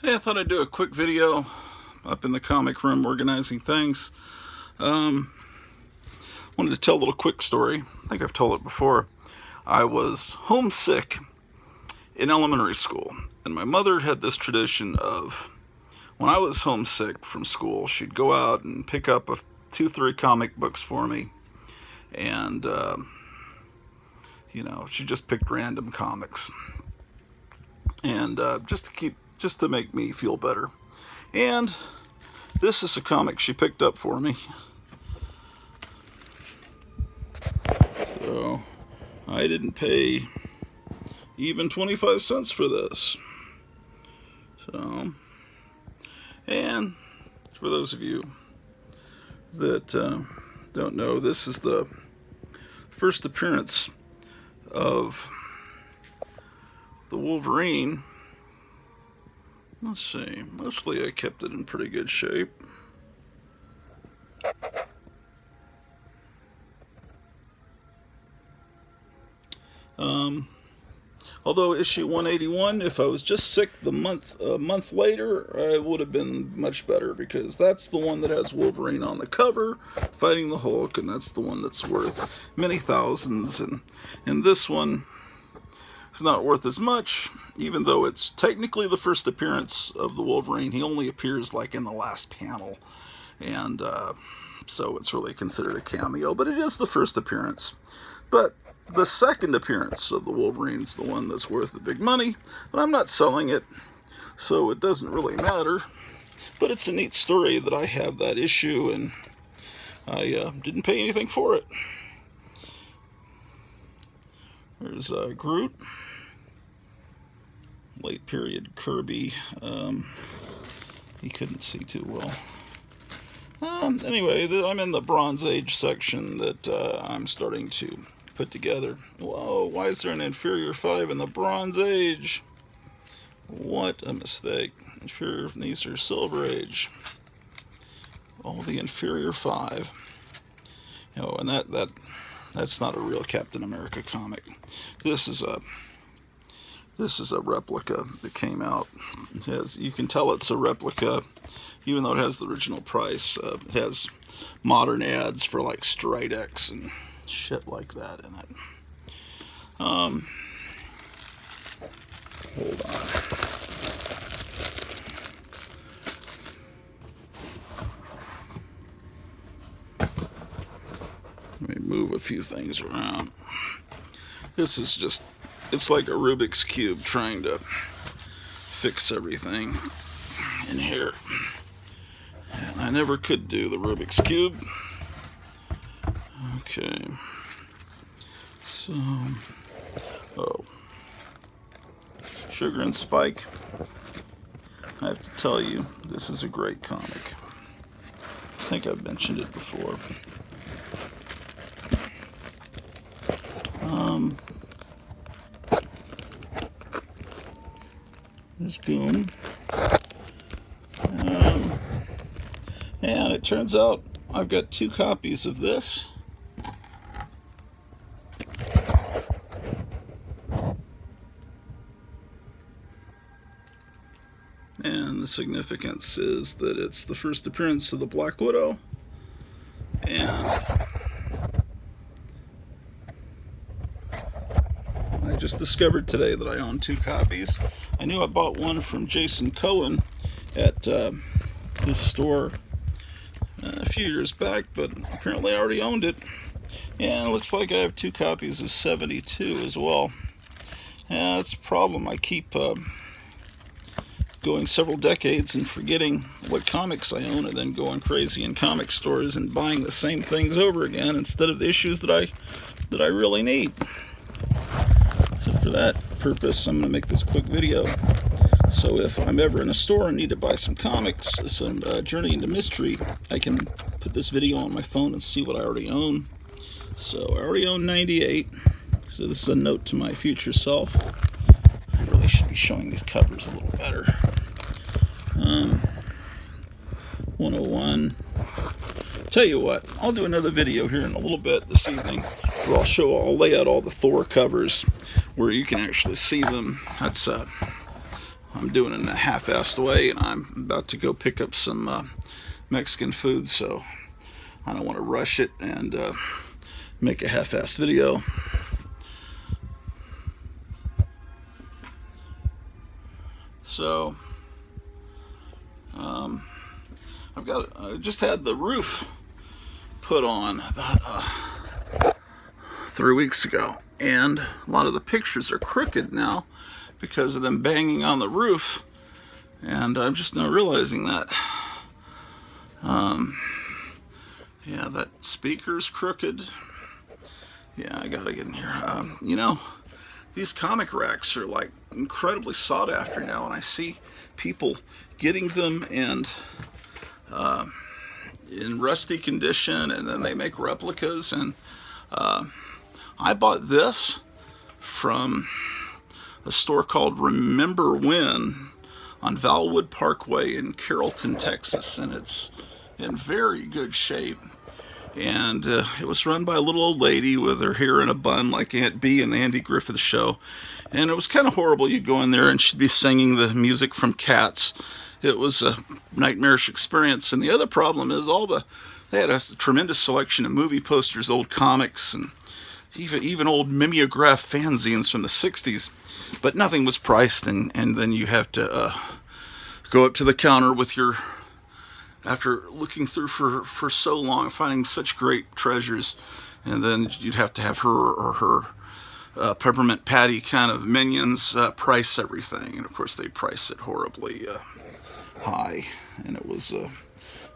Hey, I thought I'd do a quick video up in the comic room organizing things. Wanted to tell a little quick story. I think I've told it before. I was homesick in elementary school, and my mother had this tradition of when I was homesick from school, she'd go out and pick up 2-3 comic books for me, and she just picked random comics, and just to make me feel better. And this is a comic she picked up for me. So I didn't pay even 25 cents for this. So, and for those of you that don't know, this is the first appearance of the Wolverine. Let's see, mostly I kept it in pretty good shape. Although issue 181, if I was just sick a month later, it would have been much better, because that's the one that has Wolverine on the cover fighting the Hulk, and that's the one that's worth many thousands, and this one is not worth as much, even though it's technically the first appearance of the Wolverine. He only appears like in the last panel, and so it's really considered a cameo, but it is the first appearance. But the second appearance of the Wolverine is the one that's worth the big money, but I'm not selling it, so it doesn't really matter. But it's a neat story that I have that issue, and I didn't pay anything for it. There's Groot, late period Kirby. You couldn't see too well. Anyway, I'm in the Bronze Age section that I'm starting to put together. Whoa, why is there an inferior 5 in the Bronze Age? What a mistake. Inferior, these are Silver Age. Oh, the inferior 5. Oh, and that's not a real Captain America comic. This is a replica that came out. It has, you can tell it's a replica, even though it has the original price. It has modern ads for like Stridex and shit like that in it. Hold on. Let me move a few things around. This is just, it's like a Rubik's Cube trying to fix everything in here. And I never could do the Rubik's Cube. Okay. So, Sugar and Spike. I have to tell you, this is a great comic. I think I've mentioned it before. There's Goom. And it turns out I've got 2 copies of this. And the significance is that it's the first appearance of the Black Widow. And I just discovered today that I own 2 copies. I knew I bought one from Jason Cohen at this store a few years back, but apparently I already owned it. And it looks like I have 2 copies of 72 as well. And that's a problem. I keep going several decades and forgetting what comics I own, and then going crazy in comic stores and buying the same things over again instead of the issues that I really need. So for that purpose, I'm going to make this quick video. So if I'm ever in a store and need to buy some comics, some Journey into Mystery, I can put this video on my phone and see what I already own. So I already own 98, so this is a note to my future self. I really should be showing these covers a little better. 101. Tell you what, I'll do another video here in a little bit this evening where I'll lay out all the Thor covers where you can actually see them. That's I'm doing it in a half-assed way, and I'm about to go pick up some Mexican food, so I don't want to rush it and make a half-assed video. So I just had the roof put on about 3 weeks ago, and a lot of the pictures are crooked now because of them banging on the roof, and I'm just now realizing that. Yeah, that speaker's crooked. Yeah, I gotta get in here. You know, these comic racks are like incredibly sought after now, and I see people getting them and in rusty condition, and then they make replicas. And I bought this from a store called Remember When on Valwood Parkway in Carrollton, Texas, and it's in very good shape. And it was run by a little old lady with her hair in a bun like Aunt Bee in the Andy Griffith Show. And it was kind of horrible. You'd go in there and she'd be singing the music from Cats. It was a nightmarish experience. And the other problem is they had a tremendous selection of movie posters, old comics, and even old mimeograph fanzines from the 60s. But nothing was priced, and then you have to go up to the counter with your, after looking through for so long, finding such great treasures, and then you'd have to have her or her Peppermint Patty kind of minions price everything. And of course they price it horribly high, and it was a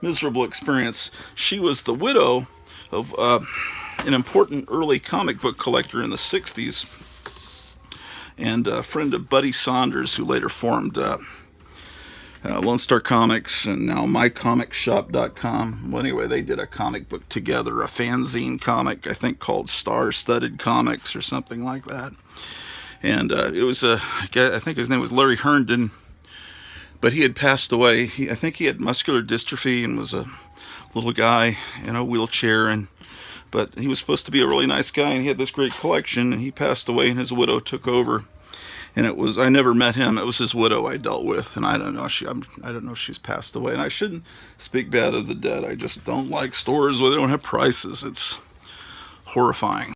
miserable experience. She was the widow of an important early comic book collector in the 60s, and a friend of Buddy Saunders, who later formed Lone Star Comics and now mycomicshop.com. Well, anyway, they did a comic book together, a fanzine comic, I think called Star-Studded Comics or something like that. And it was I think his name was Larry Herndon, but he had passed away. I think he had muscular dystrophy and was a little guy in a wheelchair, but he was supposed to be a really nice guy, and he had this great collection, and he passed away, and his widow took over. And it was, I never met him. It was his widow I dealt with, and I don't know. I don't know if she's passed away. And I shouldn't speak bad of the dead. I just don't like stores where they don't have prices. It's horrifying.